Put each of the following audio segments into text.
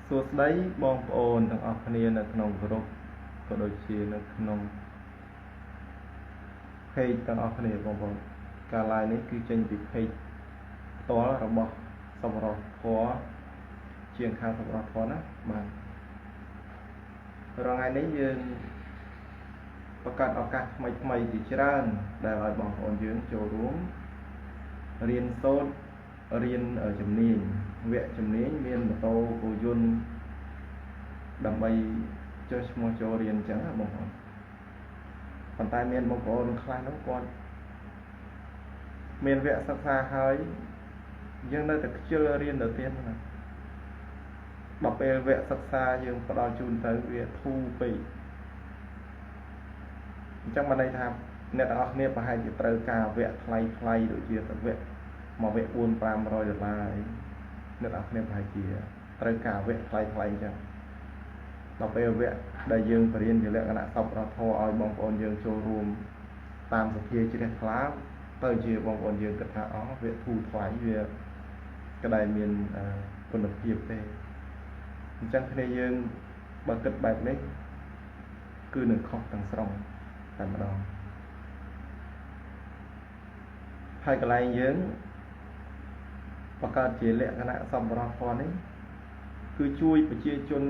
សួស្តីបងប្អូនទាំងអស់គ្នានៅក្នុងក្រុមក៏ដូចជានៅក្នុងpage ទាំងអស់គ្នាបងប្អូនការ live នេះគឺចេញពី page ផ្ទាល់របស់សប្បុរសធម៌ជាងខាងសប្បុរសធម៌ណាបាទរាល់ថ្ងៃនេះយើងបង្កើតឱកាសថ្មីជាច្រើនដែលឲ្យបងប្អូនយើងចូលរួមរៀនសូត្ររៀនជំនាញវគ្គជំនាញមានម៉ូតូគោយន្តដើម្បីចុះឈ្មោះចូលរៀនអញ្ចឹងបងប្អូនប៉ុន្តែមានបងប្អូនខ្លះនោះគាត់មានវគ្គសិក្សាហើយយើងនៅតែខ្ជិលរៀនទៅទៀតណាដល់ពេលវគ្គសិក្សាយើងផ្ដល់ជូនទៅវាធូរពេកអញ្ចឹងបានន័យថាអ្នកទាំងអស់គ្នាប្រហែលជាត្រូវការវគ្គថ្លៃដូចជាវគ្គមកវគ្គ$400-500អ្នកទាំងអស់គ្នាប្រហែលជាត្រូវការវគ្គថ្លៃអញ្ចឹងដល់ពេលវគ្គដែលយើងបរៀនជាលក្ខណៈសប្បុរសធម៌ឲ្យបងប្អូនយើងចូលរួមតាមសភាជ្រះថ្លាទៅជាបងប្អូនយើងគិតថាវគ្គធូរថ្លៃវាក៏ដែលមានគុណភាពទេអញ្ចឹងគ្នាយើងបើគិតបែបនេះគឺនឹងខុសទាំងស្រុងតែម្ដងហើយកន្លែងយើងបង្កើតជាលក្ខណៈសប្បុរសធម៌នេះគឺជួយប្រជាជន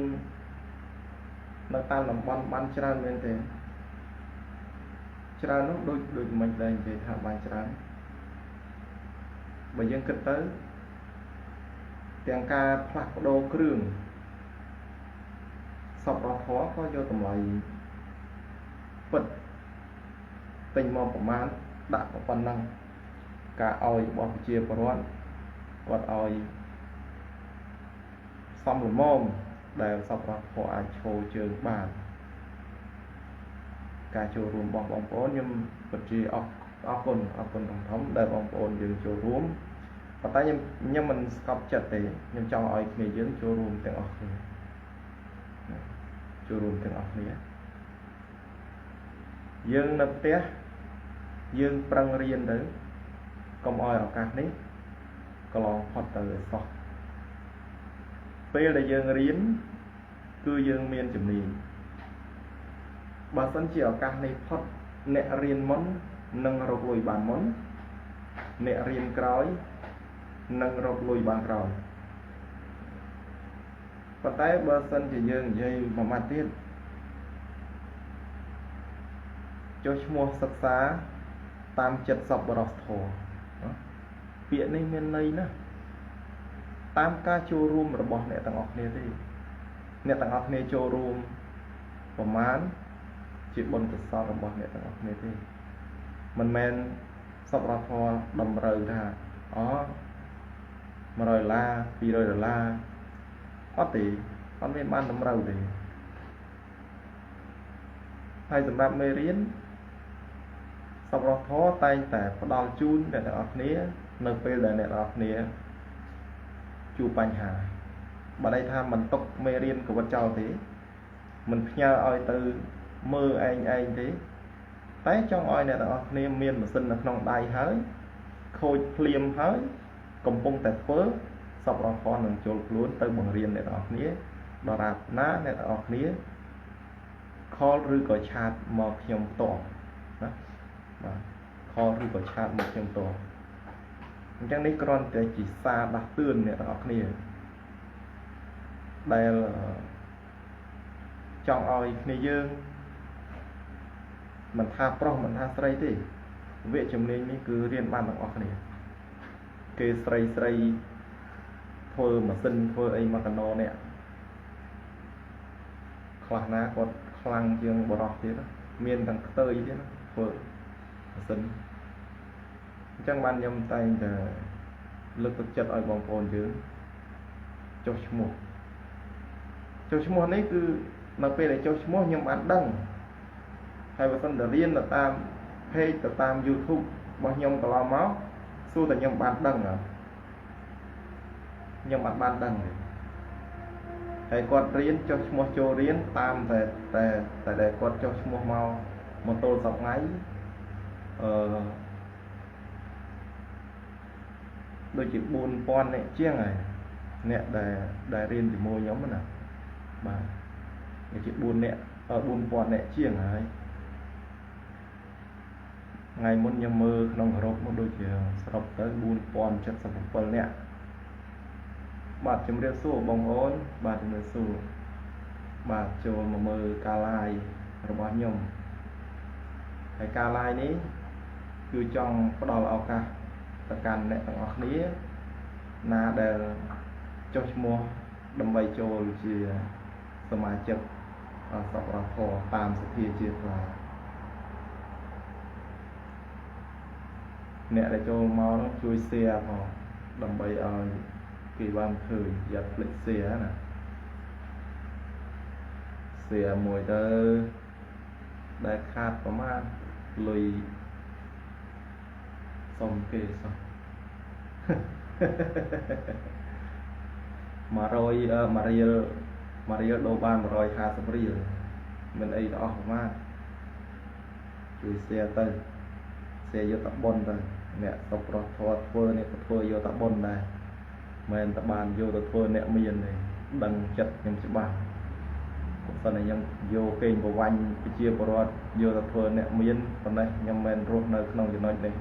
នៅតាមតំបន់បានច្រើនមែនទេច្រើននោះដូចមិនដែរនិយាយថាបានច្រើនបើយើងគិតទៅទាំងការផ្លាស់ប្ដូរគ្រឿងសប្បុរសធម៌ក៏យកតម្លៃពិតពេញមកប្រមាណដាក់ប៉ុណ្ណឹងការឲ្យរបស់ប្រជាពលរដ្ឋគាត់ឲ្យសំលមមដែលសប្បុរសធម៌អាចឈរជើងបានការចូលរួមរបស់បងប្អូនខ្ញុំពិតជាអរគុណធំដែលបងប្អូនយើងចូលរួមប៉ុន្តែខ្ញុំមិនស្កប់ចិត្តទេខ្ញុំចង់ឲ្យគ្នាយើងចូលរួមទាំងអស់គ្នាចូលរួមទាំងអស់គ្នាយើងនៅផ្ទះយើងប្រឹងរៀនទៅកុំឲ្យឱកាសនេះកន្លងផុតទៅឲ្យសោះពេលដែលយើងរៀនគឺយើងមានជំនាញបើសិនជាឱកាសនេះផុតអ្នករៀនមុននឹងរកលុយបានមុនអ្នករៀនក្រោយនឹងរកលុយបានក្រោយប៉ុន្តែបើសិនជាយើងនិយាយមួយម៉ាត់ទៀតចុះឈ្មោះសិក្សាតាមចិត្តសប្បុរសធម៌ពាក្យនេះមានន័យណាស់តាមការចូលរួមរបស់អ្នកទាំងអស់គ្នាទេអ្នកទាំងអស់គ្នាចូលរួមប្រមាណជាបុណ្យកុសលរបស់អ្នកទាំងអស់គ្នាទេមិនមែនសប្បុរសធម៌តម្រូវថា$100 $200អត់ទេអត់មានបានតម្រូវទេហើយសម្រាប់មេរៀនសប្បុរសធម៌តែងតែផ្ដល់ជូនអ្នកទាំងអស់គ្នានៅពេលដែលអ្នកទាំងអស់គ្នាជួបបញ្ហាបើន័យថាមិនຕົកមេរៀនកវិតចោលទេមិនផ្ញើឲ្យទៅមើលឯងទេតែចង់ឲ្យអ្នកទាំងអស់គ្នាមានម៉ាស៊ីននៅក្នុងដៃហើយខូចភ្លាមហើយកំពុងតែធ្វើសប្បុរសធម៌នឹងចូលខ្លួនទៅបង្រៀនអ្នកទាំងអស់គ្នាដរាបណាអ្នកទាំងអស់គ្នាខលឬក៏ឆាតមកខ្ញុំផ្ទាល់ណាបាទខលឬក៏ឆាតមកខ្ញុំផ្ទាល់អញ្ចឹងនេះគ្រាន់តែជាសារដាស់តឿនអ្នកទាំងអស់គ្នាដែលចង់ឲ្យគ្នាយើងមិនថាប្រុសមិនថាស្រីទេវគ្គជំនាញនេះគឺរៀនបានទាំងអស់គ្នាគេស្រីធ្វើម៉ាស៊ីនធ្វើអីមកកណោនេះខ្លះណាគាត់ខ្លាំងជាងបរោះទៀតមានទាំងខ្ទើយទៀតធ្វើម៉ាស៊ីនអញ្ចឹងបានខ្ញុំតែងតែលើកទឹកចិត្តឲ្យបងប្អូនយើងចុះឈ្មោះនេះគឺនៅពេលដែលចុះឈ្មោះខ្ញុំបានដឹងហើយបើសិនតែរៀនទៅតាម page ទៅតាម YouTube របស់ខ្ញុំកន្លងមកសួរតែខ្ញុំបានដឹងខ្ញុំបានដឹងទេហើយគាត់រៀនចុះឈ្មោះចូលរៀនតាមតែដែលគាត់ចុះឈ្មោះមកទល់សប្តាហ៍ដូចជា 4,000 នាក់ជាងហើយ nè đại riêng thì môi nhóm nè bà cái chuyện buôn nè ở buôn pọn nè chiêng ấy ngày muốn nhầm mơ nông rộp một đôi chiều sập tới buôn pọn chất sập bờ nè bà chấm riêng số bông ốn bà chấm riêng số bà cho mà mơ ca lai rồi bao nhom cái ca lai ní cứ trong có đào ao ca tất cả nè tầng ở ní na đều cho mua đâm bay cho chỉสมาชิกสปทตามสภาเจียกลาเนี่ยได้โจมาต้องช่วยเสียพอดำใบเอากี่วันคืนยัดเล็กเสียนะเสียมวยเตอได้คาดประมาณลุยสมเกสมาโรยมาเรียโดบานมารอยหาสมรีมันไอ้ดอกมากช่วยเสียเตอเสียโยตะบนเตอเนี่ยตบรถทอดเฟอร์เนี่ยก็ทัวโยตะบนได้แมนตะบานโยตะทัวเนี่ยมีอะไรดังจัดยังจะบ้าตอนนี้ยังโยเก่งกว่าวันไปเชียร์ปรอดโยตะทัวเนี่ยมีนตอนนี้ยังแมนรูปในขนมจะน้อยเลย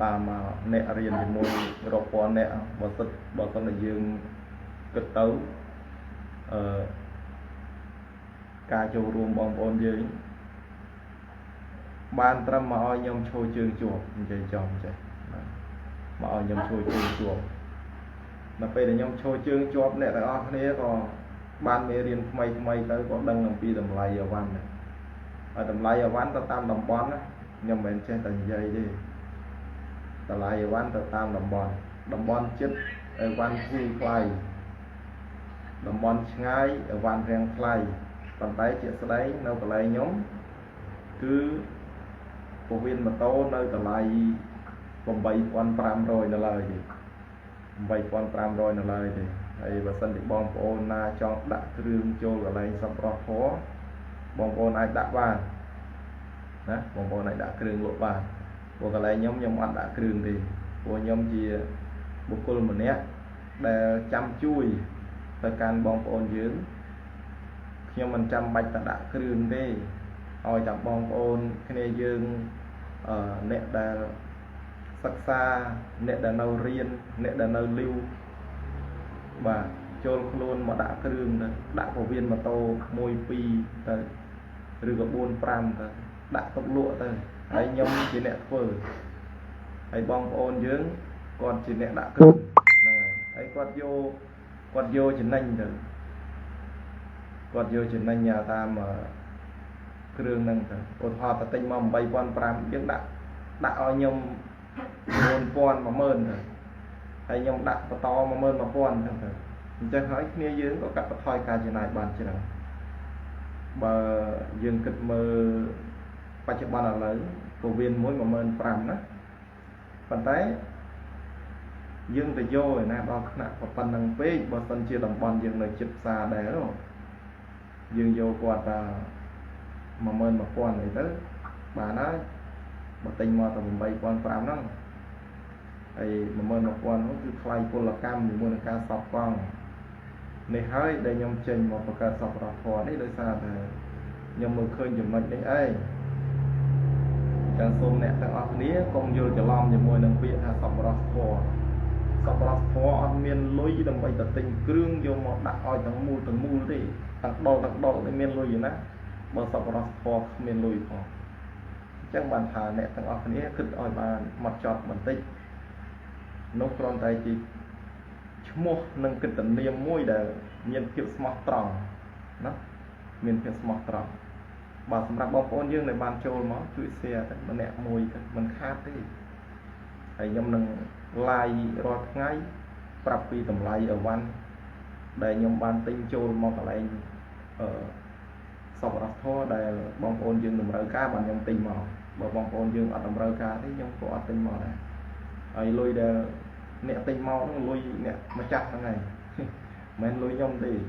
ตามมาเนี่ยเรียนเป็นมวยรบปอนเนี่ยบอสตอนนี้ยืนกึศเต้าการโจรวมบองบอลยืนบ้านตรำมาเอายมโชว์เชิงจวบใจจอมใจมาเอายมโชว์เชิงจวบมาไปแต่ยมโชว์เชิงจวบเนี่ยแต่อันนี้ก็บ้านเมเรียนไม่tớiก็ดังลำปีตำไรởวันnày ở tำไรởวันตามลำบอนนะยมเป็นเช่นแต่ใหญ่ดิตำไรởวันตามลำบอนchết ởวันคุยไฟลำบอนง่ายởวันแรงไฟตอนไปเจ็ดสไลด์เราก็ไล่ยมคือพวกเวียนมาโตnơiตะไลบำใบปอนปรามรอยนั่นเลยใบปอนปรามรอยนั่นเลยดิไอ้บัสันติบองโอนนาจองดักเครื่องโจลอะไรสับรอพอบองโอนไอ้ดักบ้านนะบองโอนไอ้ดักเครื่องหลบบ้านพวกอะไรยมอัดดักเครื่องดิพวกยมจีบุคคลเหมือนเนี้ยแต่จำจุ้ยแต่การบองโอนยืนยมมันจำใบตะดักเครื่องดิเอาจากบองโอนคะแนนยืนเน็ตได้ศึกษาเน็ตได้เนาเรียนเน็ตได้เนาลิ้วบ่าโจลคลูนมาดักเครื่องดักพอเวียนมาโตมวยปีแต่หรือกระบวนปรามแต่ดักตบลวดแต่ไอ้ยมจีเน็ตเฟิร์ไอ้บองโอนยืนก่อนจีเน็ตดักเครื่องไอ้กอดโยจีนั่งเถอะกอดโยจีนั่งnhà ta màเครื่องนั่งแต่อดหอบแต่ติงมาใบปอนปรามยังดักเอายมโดนปอนมาเมินเลยไอ้ยมดักตอมาเมินมาปอนทั้งแต่จะหายเนี่ยยืนก็กลับมาถอยการจีนายบานจีนังบ่ยืนกึศมือปัจจุบันอะไรตัวเวียนมวยมาเมินปรามนะปัจจัยยืนแต่โย่นะบางขณะพอปันนังเป๊ะบางตอนเชียร์ลำบอลยืนเลยจิตซาได้แล้วยืนโย่กว่าตามาเมินมาปอนเลยเด้อbà nói bà tình mà tầm bay quan phạm đó ai mà ơn một quan nó cứ khai cô là cam thì mua được ca sọc con này hơi để nhom trình một ca sọc ra phò đấy đối xa thì nhom mực khơi dùng mình đấy ấy càng xôm nè càng ọc ní công vô cho lom thì mua nâng viện sọc ra phò ăn miên lối đầm bay tật tình cương vô một đặt oi thằng mu thì thằng đo để miên lối gì nè bờ sọc ra phò miên lối phò chắc bàn thà nè thằng ọc ní khứt oi bàn mặt chọt bản tích nốt con tay chỉ mua nâng kinh tận niềm môi để miền kiểu smart tròn nó miền kiểu smart tròn bà sắm đặt bóng ôn dương này bàn trôi máu chuỗi xe mình nẹt môi mình khát thế hay nhom nâng lai rót ngay prap pi tầm lai ở văn để nhom bàn tinh trôi máu cả lại ở sọc rác thô để bóng ôn dương đầm rơi cá bàn nhom tinh màu bà bóng ôn dương ở đầm rơi cá thế nhom có tinh màu này ai lôi để nè tinh mau nó lôi nè mà chặt thằng này men lôi nhông đi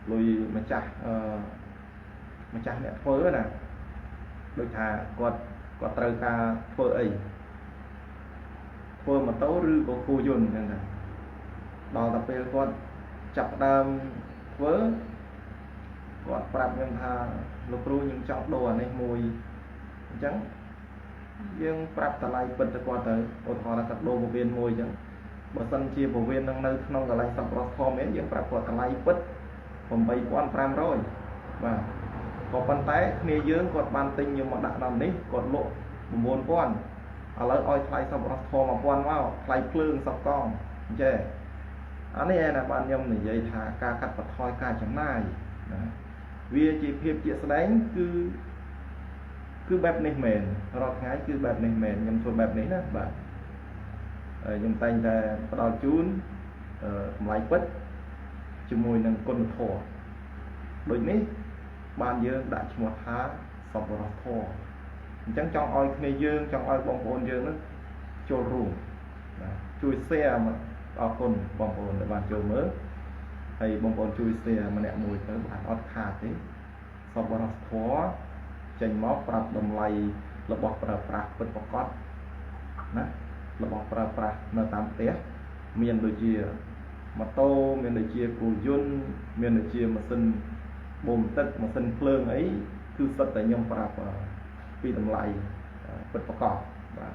lôi mà chặt nè phớ nè đôi thà quạt trời ca phớ ấy phớ mà tấu rư có cô dồn chẳng hạn ដល់តែពេលគាត់ចាប់ដើមធ្វើគាត់ប្រាប់ខ្ញុំថាលោកគ្រូខ្ញុំចង់ដូរអានេះមួយអញ្ចឹងយើងប្រាប់តម្លៃពិតទៅគាត់ទៅឧទាហរណ៍ថាគាត់ដូរពោះវៀនមួយអញ្ចឹងបើសិនជាពោះវៀននឹងនៅក្នុងកន្លែងសប្បុរសធម៌មែនយើងប្រាប់គាត់តម្លៃពិត 8,500 បាទក៏ប៉ុន្តែគ្នាយើងគាត់បានទិញខ្ញុំមកដាក់ដល់នេះគាត់លក់ 9,000 ឥឡូវឲ្យថ្លៃសប្បុរសធម៌ 1,000 មកថ្លៃភ្លើងសពកងអញ្ចឹងអានេះឯណាបានខ្ញុំនិយាយថាការកាត់បន្ថយការចំណាយណាវាជាភាពជាស្ដែងគឺបែបនេះមែនរាល់ថ្ងៃគឺបែបនេះមែនខ្ញុំធ្វើបែបនេះណាបាទខ្ញុំតែងតែផ្ដល់ជូនតម្លៃពិតជាមួយនឹងគុណធម៌ដូចនេះបានយើងដាក់ឈ្មោះថាសប្បុរសធម៌អញ្ចឹងចង់ឲ្យគ្នាយើងចង់ឲ្យបងប្អូនយើងនឹងចូលរួមជួយ share មកអរគុណបងប្អូនដែលបានចូលមើលហើយបងប្អូនជួយ share ម្នាក់មួយទៅបានអត់ខាតទេសប្បុរសធម៌ចេញមកប្រាប់តម្លៃរបស់ប្រើប្រាស់ពិតប្រាកដណារបស់ប្រើប្រាស់នៅតាមផ្ទះមានដូចជាម៉ូតូមានដូចជាគោយន្តមានដូចជាម៉ាស៊ីនបូមទឹកម៉ាស៊ីនភ្លើងអីគឺសិតតែខ្ញុំប្រាប់ពីតម្លៃពិតប្រាកដបាទ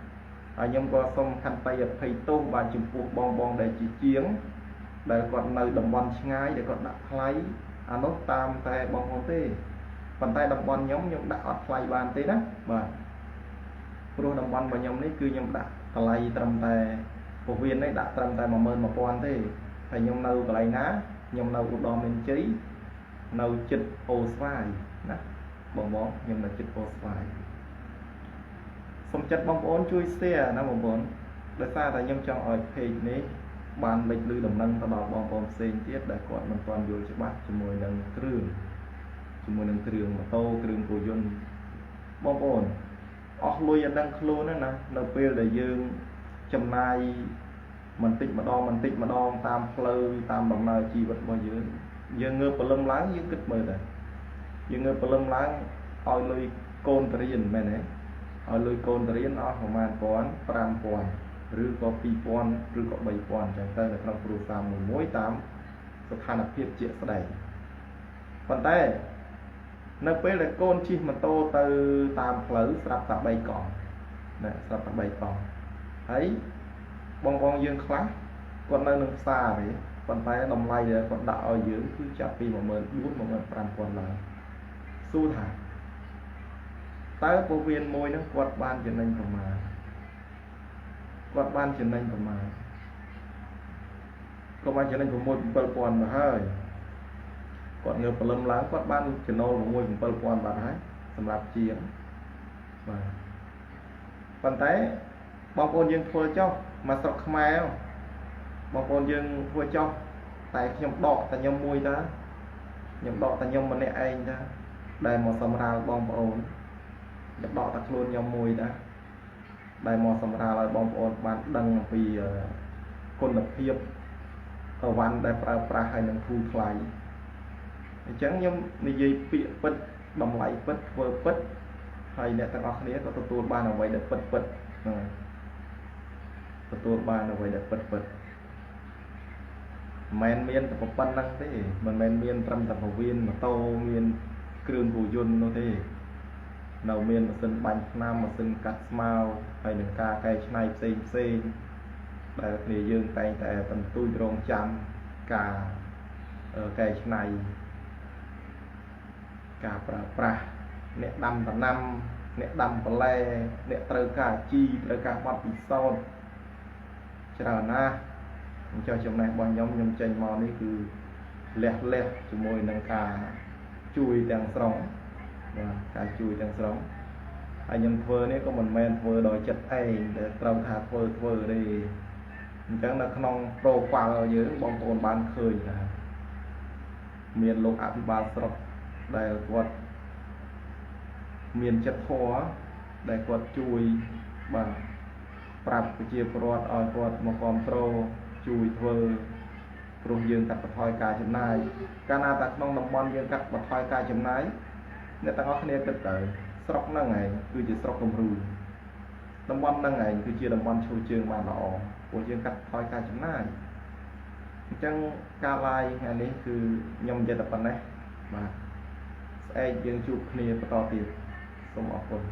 ហើយខ្ញុំក៏សូមខន្តីអភ័យទោសបាទចំពោះបងដែលជាជាងដែលគាត់នៅតំបន់ឆ្ងាយដែលគាត់ដាក់ថ្លៃអានោះតាមតែបងប្អូនទេប៉ុន្តែតំបន់ខ្ញុំដាក់អត់ថ្លៃបានទេណាបាទព្រោះតំបន់របស់ខ្ញុំនេះគឺខ្ញុំដាក់ថ្លៃត្រឹមតែពោះវៀននេះដាក់ត្រឹមតែ 11,000 ទេហើយខ្ញុំនៅកន្លែងណាខ្ញុំនៅឧត្តរមានជ័យនៅចិត្តអូស្វាយណាបងខ្ញុំនៅចិត្តអូស្វាយសូមចិត្តបងប្អូនជួយ share ណាបងប្អូនដោយសារតែខ្ញុំចង់ឲ្យ page នេះបានលេចលឺដំណឹងទៅដល់បងប្អូនផ្សេងទៀតដែលគាត់មិនទាន់យល់ច្បាស់ជាមួយនឹងគ្រឿងម៉ូតូគ្រឿងគោយន្តបងប្អូនអស់លុយអត់ដឹងខ្លួនណានៅពេលដែលយើងចំណាយបន្តិចម្ដងតាមផ្លូវតាមដំណើរជីវិតរបស់យើងងើបព្រលឹមឡើងយើងគិតមើលដែរយើងងើបព្រលឹមឡើងឲ្យលុយកូនតរៀនមែនទេឲ្យលុយកូនតរៀនអស់ប្រហែល 5,000 ឬក៏ 2,000 ឬក៏ 3,000 អញ្ចឹងទៅនៅក្នុងគ្រួសារមួយតាមស្ថានភាពជាក់ស្ដែងប៉ុន្តែនៅពេលដែលកូនជិះម៉ូតូទៅតាមផ្លូវស្រាប់តែ3កង់ណាស្រាប់តែ3កង់ហើយបងយើងខ្លះគាត់នៅនឹងផ្សារទេប៉ុន្តែតម្លៃដែលគាត់ដាក់ឲ្យយើងគឺចាប់ពី 14,000 15,000 ឡើងសួរថាតើពោះវៀនមួយហ្នឹងគាត់បានចំណេញប្រមាណគាត់បានចំណេញប្រមាណគាត់បានចំណេញ 6-7,000 ទៅហើយគាត់ងើបព្រលឹមឡើងគាត់បានចំណូល 6-7,000 បាត់ហើយសម្រាប់ជាងបាទប៉ុន្តែបងប្អូនយើងធ្វើចុះមកស្រុកខ្មែរបងប្អូនយើងធ្វើចុះតែខ្ញុំដកតែខ្ញុំមួយតាខ្ញុំដកតែខ្ញុំម្នាក់ឯងតាដែលមកសម្រាលបងប្អូនខ្ញុំដកតែខ្លួនខ្ញុំមួយតាដែលមកសម្រាលឲ្យបងប្អូនបានដឹងអំពីគុណភាពអវ៉ាន់ដែលប្រើប្រាស់ហើយនឹងធូរថ្លៃអញ្ចឹងខ្ញុំនិយាយពាក្យពិតតម្លៃពិតធ្វើពិតហើយអ្នកទាំងអស់គ្នាក៏ទទួលបានអ្វីដែលពិតទទួលបានអ្វីដែលពិតមិនមានតែប៉ុណ្្នឹងទេមិនមែនមានត្រឹមតែពោះវៀនម៉ូតូមានគ្រឿងគោយន្តនោះទេនៅមានម៉ាស៊ីនបាញ់ថ្នាំម៉ាស៊ីនកាត់ស្មៅហើយនឹងការកែច្នៃផ្សេងដែលគ្នាយើងតែងតែបន្ទូចរងចាំការកែច្នៃការប្រើប្រាស់អ្នកដាំដំណាំអ្នកដាំបន្លែអ្នកត្រូវការជីត្រូវការបត់ពិសោធន៍ច្រើនណាស់អញ្ចឹងចំណេះរបស់ខ្ញុំចេញមកនេះគឺលះជាមួយនឹងការជួយទាំងស្រុងបាទការជួយទាំងស្រុងហើយខ្ញុំធ្វើនេះក៏មិនមែនធ្វើដោយចិត្តឯងតែត្រូវថាធ្វើទេអញ្ចឹងនៅក្នុង profile យើងបងប្អូនបានឃើញថាមានលោកអភិបាលស្រុកដែលគាត់មានចិត្តធម៌ដែលគាត់ជួយបាទប្រាប់ប្រជាពលរដ្ឋឲ្យគាត់មកគ្រប់គ្រងជួយធ្វើព្រោះយើងកាត់បន្ថយការចំណាយកាលណាតែក្នុងតំបន់យើងកាត់បន្ថយការចំណាយអ្នកទាំងអស់គ្នាគិតទៅស្រុកហ្នឹងឯងគឺជាស្រុកគំរូតំបន់ហ្នឹងឯងគឺជាតំបន់ឈរជើងបានល្អព្រោះយើងកាត់បន្ថយការចំណាយ ចឹងការ live ថ្ងៃនេះគឺខ្ញុំនិយាយតែប៉ុណ្ណេះបាទស្អែកយើងជួបគ្នាបន្តទៀតសូមអរគុណ